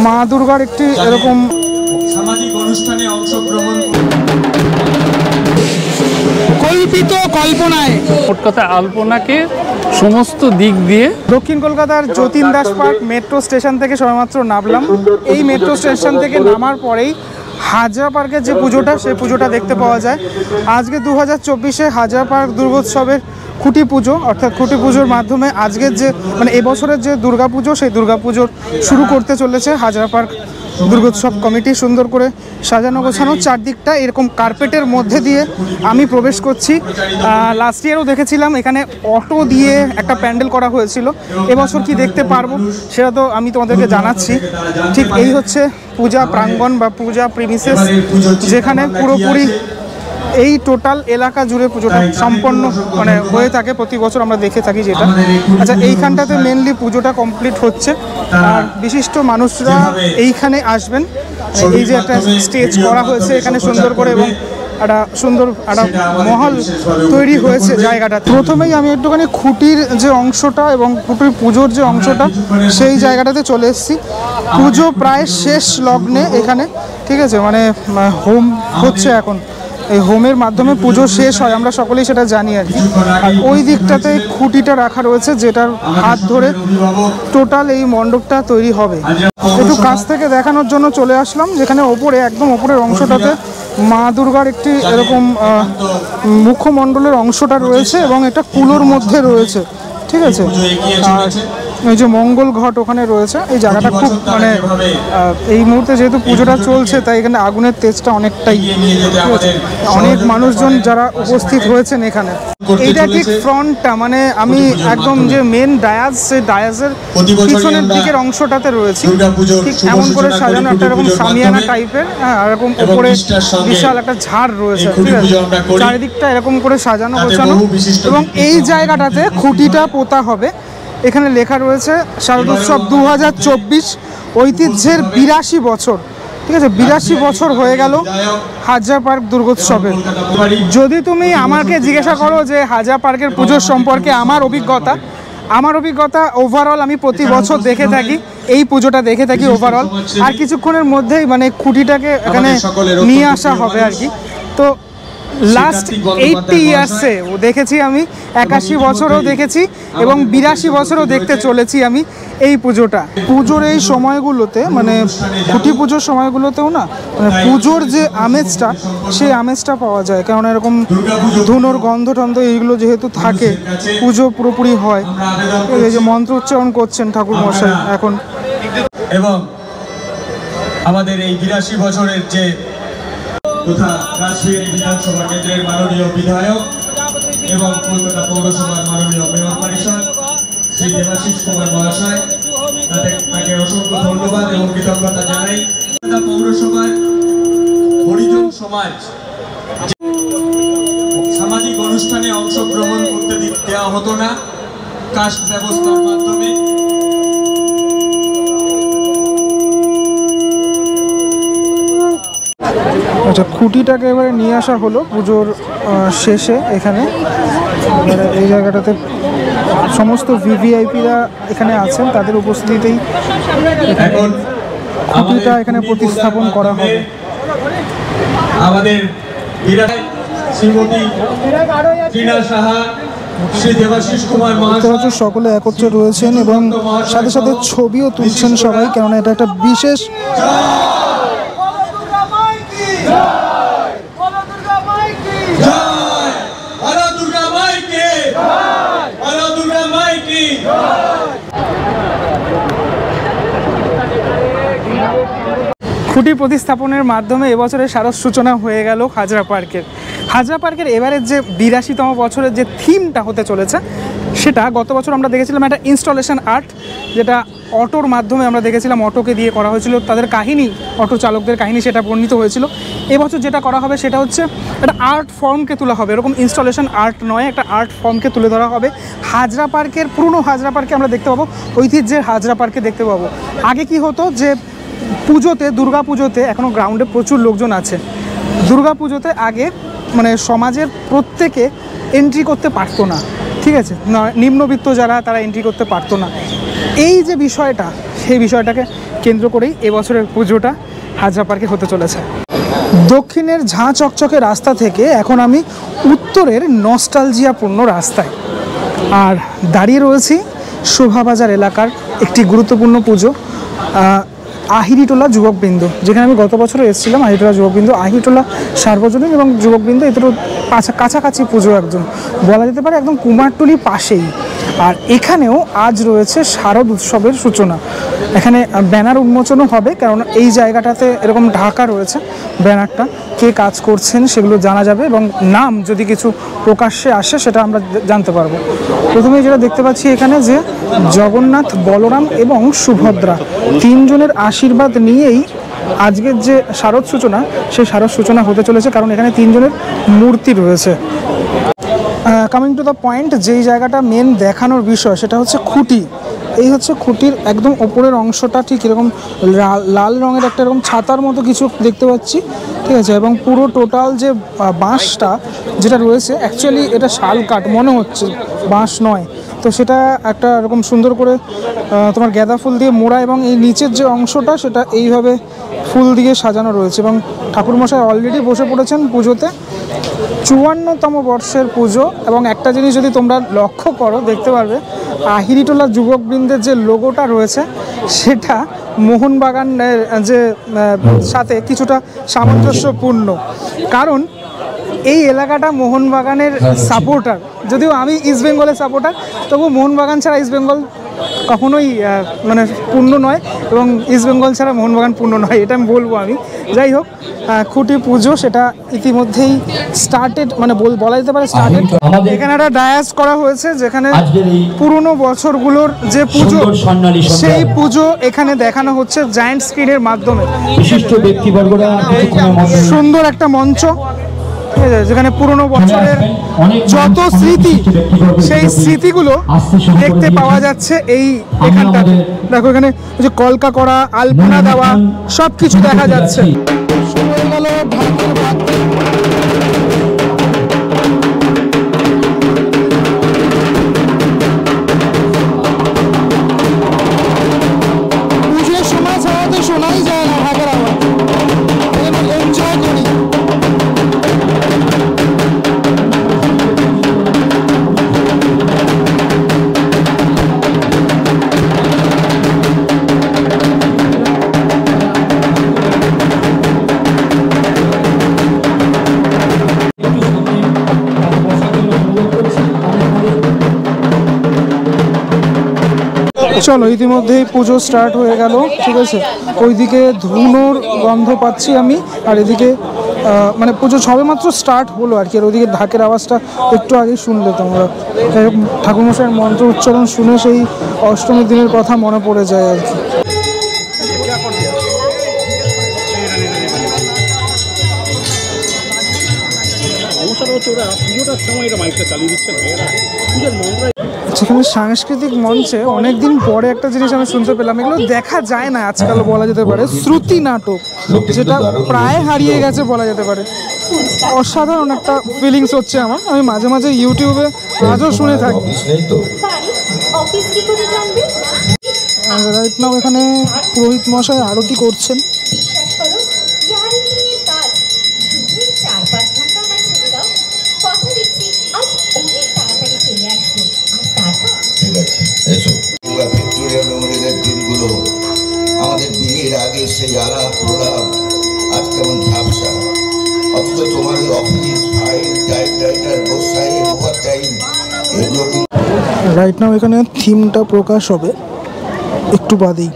মা দুর্গার একটি এরকম সামাজিক অনুষ্ঠানে অংশগ্রহণ কল্পিত কল্পনায় মোট কথা আলপনাকে সমস্ত দিক দিয়ে দক্ষিণ কলকাতার Jatin Das park metro station থেকে সবেমাত্র নামলাম। এই মেট্রো স্টেশন থেকে নামার পরেই হাজরা পার্কের যে পুজোটা সেই পুজোটা দেখতে পাওয়া যায়। আজকে 2024-এ হাজরা পার্ক দুর্গোৎসবের খুঁটি পুজো, অর্থাৎ খুঁটি পুজোর মাধ্যমে আজকের যে এবছরের যে দুর্গাপুজো সেই দুর্গাপুজোর শুরু করতে চলেছে হাজরা পার্ক দুর্গোৎসব কমিটি। সুন্দর করে সাজানো গোছানো, চারদিকটা এরকম কার্পেটের মধ্যে দিয়ে আমি প্রবেশ করছি। লাস্ট ইয়ারও দেখেছিলাম এখানে অটো দিয়ে একটা প্যান্ডেল করা হয়েছিল। এবছর কি দেখতে পারবো সেটা তো আমি তোমাদেরকে জানাচ্ছি। ঠিক এই হচ্ছে পূজা প্রাঙ্গণ বা পূজা প্রিমিসেস, যেখানে পুরোপুরি এই টোটাল এলাকা জুড়ে পুজোটা সম্পন্ন হয়ে থাকে। প্রতি বছর আমরা দেখে থাকি যেটা। আচ্ছা, এইখানটাতে মেনলি পুজোটা কমপ্লিট হচ্ছে আর বিশিষ্ট মানুষরা এইখানে আসবেন। এই যে একটা স্টেজ করা হয়েছে এখানে সুন্দর করে, এবং একটা সুন্দর একটা মহল তৈরি হয়েছে জায়গাটা। প্রথমেই আমি একটুখানি খুঁটির যে অংশটা এবং খুঁটির পুজোর যে অংশটা সেই জায়গাটাতে চলে এসেছি। পুজো প্রায় শেষ লগ্নে এখানে, ঠিক আছে, হোম হচ্ছে এখন। এই হোমের মাধ্যমে পুজো শেষ হয়, আমরা সকলেই সেটা জানি আর কি। আর ওই দিকটাতে খুঁটিটা রাখা রয়েছে যেটার হাত ধরে টোটাল এই মণ্ডপটা তৈরি হবে। একটু কাছ থেকে দেখানোর জন্য চলে আসলাম, যেখানে ওপরে একদম ওপরের অংশটাতে মা দুর্গার একটি এরকম মুখমণ্ডলের অংশটা রয়েছে এবং এটা কুলোর মধ্যে রয়েছে, ঠিক আছে। আর এই যে মঙ্গল ঘট ওখানে রয়েছে। এই জায়গাটা খুব এই মুহূর্তে যেহেতু পুজোটা চলছে তাই এখানে আগুনের তেজটা অনেকটাই, অনেক মানুষজন যারা উপস্থিত হয়েছেন এখানে। এইটা ঠিক ফ্রন্টটা, আমি একদম যে মেন ডায়াস, সেই ডায়াসের পিছনের দিকের অংশটাতে রয়েছি। ঠিক এমন করে সাজানো একটা এরকম সামিয়ানা টাইপের, আর এরকম উপরে বিশাল একটা ঝাড় রয়েছে, ঠিক আছে। চারিদিকটা এরকম করে সাজানো গোছানো, এবং এই জায়গাটাতে খুঁটিটা পোতা হবে। এখানে লেখা রয়েছে শারদোৎসব 2024 ঐতিহ্যের 82 বছর, ঠিক আছে। 82 বছর হয়ে গেল হাজরা পার্ক দুর্গোৎসবের। যদি তুমি আমাকে জিজ্ঞাসা করো যে হাজরা পার্কের পুজোর সম্পর্কে আমার অভিজ্ঞতা ওভারঅল আমি প্রতি বছর দেখে থাকি, এই পুজোটা দেখে থাকি ওভারঅল। আর কিছুক্ষণের মধ্যেই খুঁটিটাকে এখানে নিয়ে আসা হবে আর কি। তো লাস্ট 80 ইয়ার্সে দেখেছি আমি, 81 বছরও দেখেছি এবং 82 বছরও দেখতে চলেছি আমি এই পুজোটা। পুজোর এই সময়গুলোতে খুঁটি পুজোর সময়গুলোতেও না পুজোর যে আমেজটা, সেই আমেজটা পাওয়া যায়। কারণ এরকম ধুনোর গন্ধ টন্ধ এইগুলো যেহেতু থাকে, পুজো পুরোপুরি হয়। এই যে মন্ত্র উচ্চারণ করছেন ঠাকুর মশাই এখন। এবং আমাদের এই 82 বছরের যে তথা রাজশাহী বিধানসভা কেন্দ্রের মাননীয় বিধায়ক এবং কলকাতা পৌরসভার মাননীয় মেয়র পরিষদ শ্রী দেবাশিস কুমার মহাশয়, তাকে অসংখ্য ধন্যবাদ এবং কৃতজ্ঞতা জানাই। কলকাতা পৌরসভার হরিজন সমাজ সামাজিক অনুষ্ঠানে অংশগ্রহণ করতে দেওয়া হতো না কাস্ট ব্যবস্থার মাধ্যমে। আচ্ছা, খুঁটিটাকে এবারে নিয়ে আসা হলো পুজোর শেষে এখানে। এবারে এই জায়গাটাতে সমস্ত ভিভিআইপিরা এখানে আছেন, তাদের উপস্থিতিতেই খুঁটিটা এখানে প্রতিস্থাপন করা হবে। আমাদের সকলে একত্রে রয়েছেন এবং সাথে সাথে ছবিও তুলছেন সবাই, কেননা এটা একটা বিশেষ খুঁটি প্রতিস্থাপনের মাধ্যমে এবছরের শারদ সূচনা হয়ে গেল হাজরা পার্কের এবারের যে 82তম বছরের যে থিমটা হতে চলেছে, সেটা গত বছর আমরা দেখেছিলাম একটা ইনস্টলেশন আর্ট, যেটা অটোর মাধ্যমে আমরা দেখেছিলাম, অটোকে দিয়ে করা হয়েছিল, তাদের কাহিনী, অটো চালকদের কাহিনী সেটা বর্ণিত হয়েছিল। এবছর যেটা করা হবে সেটা হচ্ছে একটা আর্ট ফর্মকে তোলা হবে, এরকম ইনস্টলেশন আর্ট নয়, একটা আর্ট ফর্মকে তুলে ধরা হবে। হাজরা পার্কের, পুরনো হাজরা পার্কে আমরা দেখতে পাবো, ঐতিহ্যের হাজরা পার্কে দেখতে পাবো। আগে কি হতো যে পুজোতে, দুর্গা পুজোতে, এখনও গ্রাউন্ডে প্রচুর লোকজন আছে, দুর্গা পুজোতে আগে সমাজের প্রত্যেকে এন্ট্রি করতে পারতো না, ঠিক আছে, নিম্নবিত্ত যারা তারা এন্ট্রি করতে পারতো না। এই যে বিষয়টা, সেই বিষয়টাকে কেন্দ্র করেই এবছরের পুজোটা হাজরা পার্কে হতে চলেছে। দক্ষিণের ঝাঁ চকচকে রাস্তা থেকে এখন আমি উত্তরের নস্টালজিয়াপূর্ণ রাস্তায়, আর দাঁড়িয়ে রয়েছি শোভাবাজার এলাকার একটি গুরুত্বপূর্ণ পুজো আহিরিটোলা যুবকবৃন্দ, যেখানে আমি গত বছরও এসেছিলাম। আহিরিটোলা যুবকবৃন্দ, আহিরিটোলা সার্বজনীন এবং যুবকবৃন্দ এদেরও কাছাকাছি পুজো, একদম বলা যেতে পারে একদম কুমারটুলির পাশেই। আর এখানেও আজ রয়েছে শারদ উৎসবের সূচনা। এখানে ব্যানার উন্মোচনও হবে, কারণ এই জায়গাটাতে এরকম ঢাকা রয়েছে ব্যানারটা। কে কাজ করছেন সেগুলো জানা যাবে, এবং নাম যদি কিছু প্রকাশ্যে আসে সেটা আমরা জানতে পারবো। প্রথমে যেটা দেখতে পাচ্ছি এখানে যে জগন্নাথ, বলরাম এবং সুভদ্রা তিনজনের আশীর্বাদ নিয়েই আজকের যে শারদ সূচনা, সেই শারদ সূচনা হতে চলেছে, কারণ এখানে তিনজনের মূর্তি রয়েছে। কামিং টু দ্য পয়েন্ট, যেই জায়গাটা মেন দেখানোর বিষয় সেটা হচ্ছে খুঁটি। এই হচ্ছে খুঁটির একদম ওপরের অংশটা, ঠিক এরকম লাল রঙের একটা এরকম ছাতার মতো কিছু দেখতে পাচ্ছি, ঠিক আছে। এবং পুরো টোটাল যে বাঁশটা যেটা রয়েছে, অ্যাকচুয়ালি এটা শাল কাঠ মনে হচ্ছে, বাঁশ নয়। তো সেটা একটা এরকম সুন্দর করে তোমার গাঁদা ফুল দিয়ে মোড়া, এবং এই নিচের যে অংশটা সেটা এইভাবে ফুল দিয়ে সাজানো রয়েছে। এবং ঠাকুরমশাই অলরেডি বসে পড়েছেন পুজোতে। 54তম বর্ষের পুজো, এবং একটা জিনিস যদি তোমরা লক্ষ্য করো দেখতে পারবে আহিরিটোলা যুবকবৃন্দের যে লোগোটা রয়েছে সেটা মোহনবাগানের যে সাথে কিছুটা সামঞ্জস্যপূর্ণ, কারণ এই এলাকাটা মোহনবাগানের সাপোর্টার। যদিও আমি ইস্টবেঙ্গলের সাপোর্টার, তবু মোহনবাগান ছাড়া ইস্টবেঙ্গল কখনোই মানে পূর্ণ নয়, এবং ইস্টবেঙ্গল ছাড়া মোহনবাগান পূর্ণ নয়, এটা আমি বলবো আমি। যাই হোক, খুঁটি পুজো সেটা ইতিমধ্যেই স্টার্টেড, মানে বলা যেতে পারে স্টার্টেড। এখানে একটা ডায়াস করা হয়েছে, যেখানে পুরনো বছরগুলোর যে পুজো, সেই পুজো এখানে দেখানো হচ্ছে জায়ান্ট স্ক্রিনের মাধ্যমে। সুন্দর একটা মঞ্চ, যেখানে পুরনো বছরের যত স্মৃতি, সেই স্মৃতিগুলো দেখতে পাওয়া যাচ্ছে এই এখানটাতে। দেখো এখানে যে কলকা করা, আলপনা দেওয়া, সব কিছু দেখা যাচ্ছে। পুজোর সময় ছাড়া তো শোনাই যায় না ঢাকার আওয়াজ, এনজয় করি। চলো, ইতিমধ্যেই পুজো স্টার্ট হয়ে গেল, ঠিক আছে। ওইদিকে ধুনোর গন্ধ পাচ্ছি আমি, আর এদিকে মানে পুজো সবেমাত্র স্টার্ট হলো আর কি। আর ওইদিকে ঢাকের আওয়াজটা একটু আগেই শুনলে তোমরা। ঠাকুরমশাইয়ের মন্ত্র উচ্চারণ শুনে সেই অষ্টমীর দিনের কথা মনে পড়ে যায় আর কি। সেখানে সাংস্কৃতিক মঞ্চে অনেকদিন পরে একটা জিনিস আমি শুনতে পেলাম, এগুলো দেখা যায় না আজকাল, বলা যেতে পারে শ্রুতি নাটক, যেটা প্রায় হারিয়ে গেছে বলা যেতে পারে। অসাধারণ একটা ফিলিংস হচ্ছে আমার। আমি মাঝে মাঝে ইউটিউবে আজও শুনে থাকি। রাইট নাও এখানে পুরোহিত মশাই আরতি করছেন। ভিক্টোরিয়া মেমোরিয়ালের দিনগুলো, আমাদের বিয়ের আগে সেই আলাপ প্রলাপ আজ কেমন ঝাপসা, অথচ তোমার ওই অফিস ফাইল, টাইপরাইটার, বসাই, ওভার টাইম, এগুলো রাইট নাও এখানে থিমটা প্রকাশ হবে একটু বাদেই।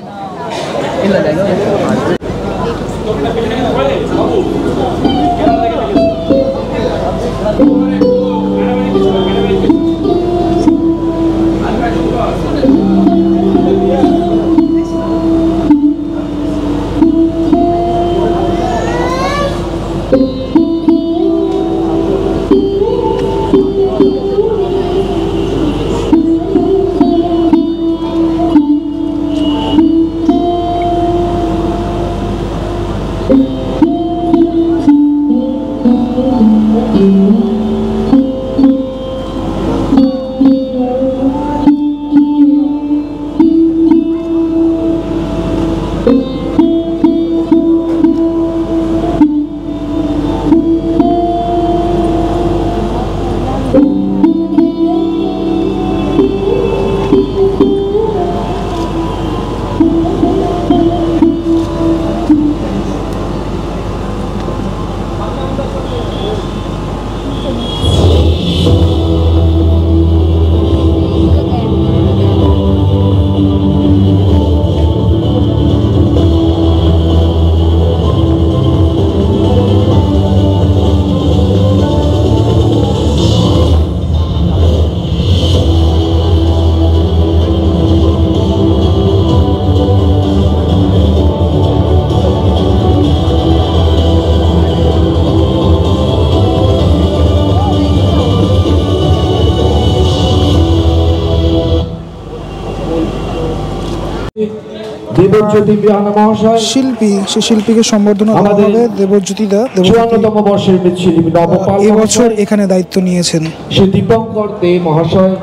দেবজ্যোতি বিহানা মহাশয়, শিল্পী, সেই শিল্পীকে সম্বর্ধনা দেওয়া আমাদের হবে। দেবজ্যোতি দা 54তম বর্ষের মৃৎশিল্পী নবপাল এবছর এখানে দায়িত্ব নিয়েছেন। শ্রী দীপঙ্কর দে মহাশয়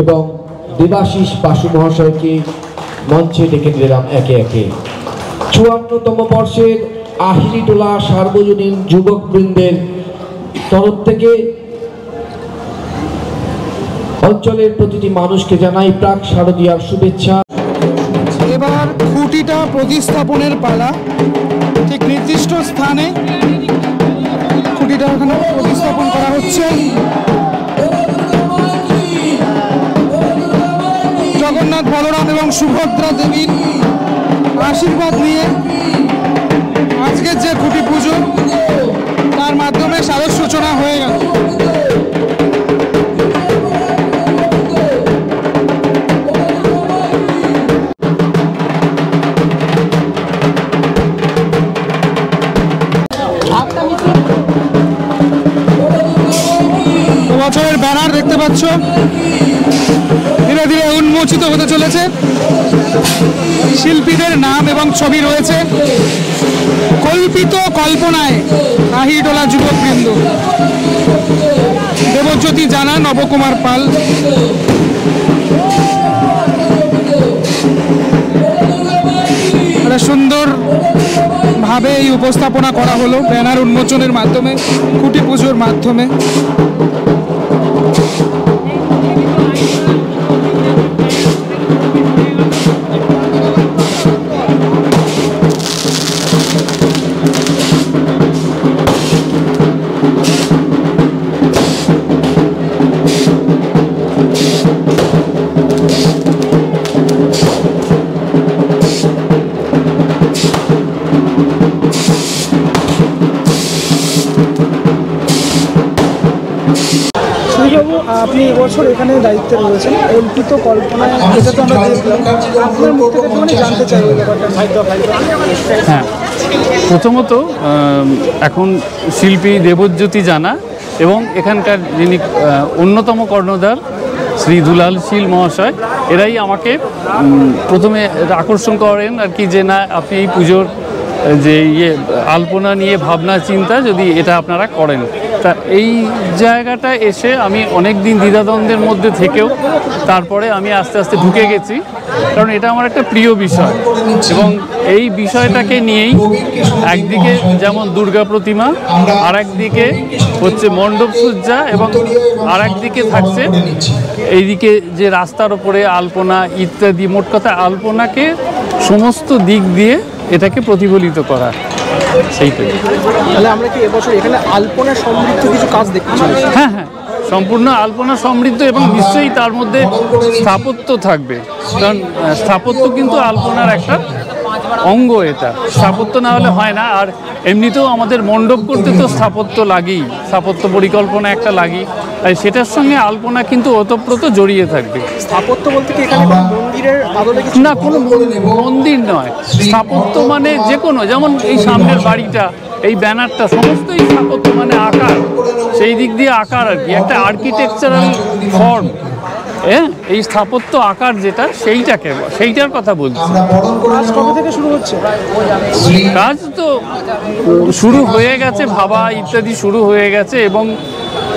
এবং দেবাশিস বাসু মহাশয়কে মঞ্চে ডেকে দিলাম একে একে। 54তম বর্ষের আহিরিটোলা সার্বজনীন যুবক বৃন্দের তরফ থেকে অঞ্চলের প্রতিটি মানুষকে জানাই প্রাক শারদীয়ার শুভেচ্ছা। এবার খুঁটিটা প্রতিস্থাপনের পালা। ঠিক নির্দিষ্ট স্থানে খুঁটিটা এখানে প্রতিস্থাপন করা হচ্ছে। জগন্নাথ, বলরাম এবং সুভদ্রা দেবীর আশীর্বাদ নিয়ে আজকের যে খুঁটি পুজো তার মাধ্যমে সাজের সূচনা হয়ে গেল। বছরের ব্যানার দেখতে পাচ্ছ, ধীরে ধীরে উন্মোচিত হতে চলেছে। শিল্পীদের নাম এবং ছবি রয়েছে। কল্পিত কল্পনায় আহিরিটোলা যুবকবৃন্দ, দেবজ্যোতি জানা, নবকুমার পাল। সুন্দর ভাবে এই উপস্থাপনা করা হলো ব্যানার উন্মোচনের মাধ্যমে, খুঁটি পুজোর মাধ্যমে। বাবু, আপনি এবছর এখানে দায়িত্বে রয়েছেন। কল্পিত কল্পনায়, এটা তো আমরা দেখলাম, আপনার মুখ থেকে একটুখানি জানতে চাই ওই ব্যাপারটা। হ্যাঁ, প্রথমত এখন শিল্পী দেবজ্যোতি জানা এবং এখানকার যিনি অন্যতম কর্ণধার শ্রী দুলাল শীল মহাশয়, এরাই আমাকে প্রথমে আকর্ষণ করেন আর কি, যে না আপনি এই পুজোর যে আলপনা নিয়ে ভাবনা চিন্তা যদি এটা আপনারা করেন। তা এই জায়গাটা এসে আমি অনেক দিন দ্বিধাদ্বন্দ্বের মধ্যে থেকেও তারপরে আমি আস্তে আস্তে ঢুকে গেছি, কারণ এটা আমার একটা প্রিয় বিষয়। এবং এই বিষয়টাকে নিয়েই একদিকে যেমন দুর্গা প্রতিমা, আর একদিকে হচ্ছে মণ্ডপসজ্জা, এবং আর একদিকে থাকছে এইদিকে যে রাস্তার ওপরে আলপনা ইত্যাদি। মোট কথা আলপনাকে সমস্ত দিক দিয়ে এটাকে প্রতিফলিত করা, সেইটাই। তাহলে আমরা কি এবছর এখানে আলপনা সমৃদ্ধ কিছু কাজ দেখতে চলেছি? হ্যাঁ হ্যাঁ, সম্পূর্ণ আলপনা সমৃদ্ধ, এবং নিশ্চয়ই তার মধ্যে স্থাপত্য থাকবে, কারণ স্থাপত্য কিন্তু আলপনার একটা অঙ্গ। এটা স্থাপত্য না হলে হয় না। আর এমনিতেও আমাদের মণ্ডপ করতে তো স্থাপত্য লাগেই, স্থাপত্য পরিকল্পনা একটা লাগেই, তাই সেটার সঙ্গে আলপনা কিন্তু ওতপ্রোত জড়িয়ে থাকবে। স্থাপত্য বলতে কি এখানে মন্দিরের আদলে কিছু? না, কোনো মন্দির নয়। স্থাপত্য মানে যে কোনো, যেমন এই সামনের বাড়িটা, এই ব্যানারটা, সমস্তই স্থাপত্য মানে আকার, সেই দিক দিয়ে আকার আর কি, একটা আর্কিটেকচারাল ফর্ম। হ্যাঁ, এই স্থাপত্য আকার যেটা, সেইটার কথা বলছি। কাজ কবে থেকে শুরু হচ্ছে? কাজ তো শুরু হয়ে গেছে, ভাবা ইত্যাদি শুরু হয়ে গেছে, এবং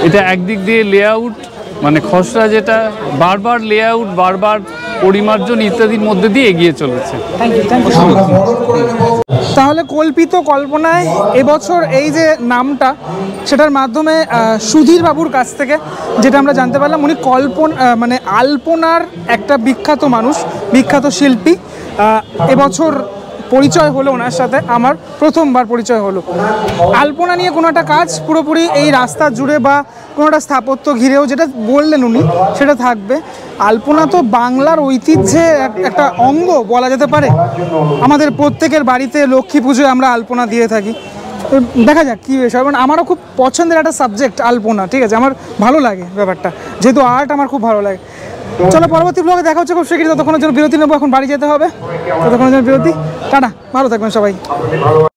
এটা একদিক দিয়ে লেআউট মানে খসড়া, যেটা বারবার লেআউট, বারবার পরিমার্জন ইত্যাদির মধ্যে দিয়ে এগিয়ে চলেছে। তাহলে কল্পিত কল্পনায় এবছর এই যে নামটা, সেটার মাধ্যমে সুধীর বাবুর কাছ থেকে যেটা আমরা জানতে পারলাম, উনি মানে আলপনার একটা বিখ্যাত মানুষ, বিখ্যাত শিল্পী। এবছর পরিচয় হলো ওনার সাথে, আমার প্রথমবার পরিচয় হলো। আলপনা নিয়ে কোনো একটা কাজ পুরোপুরি এই রাস্তা জুড়ে বা কোনো একটা স্থাপত্য ঘিরেও, যেটা বললেন উনি, সেটা থাকবে। আলপনা তো বাংলার ঐতিহ্যে একটা অঙ্গ বলা যেতে পারে। আমাদের প্রত্যেকের বাড়িতে লক্ষ্মী পুজোয় আমরা আলপনা দিয়ে থাকি। দেখা যাক কী বিষয়, মানে আমারও খুব পছন্দের একটা সাবজেক্ট আলপনা, ঠিক আছে, আমার ভালো লাগে ব্যাপারটা, যেহেতু আর্ট আমার খুব ভালো লাগে। চলো পরবর্তী ব্লগে দেখা হচ্ছে খুব শীঘ্রই। ততক্ষণের জন্য বিরতি নেবো, এখন বাড়ি যেতে হবে। ততক্ষণের জন্য বিরতি, টাটা, ভালো থাকবেন সবাই।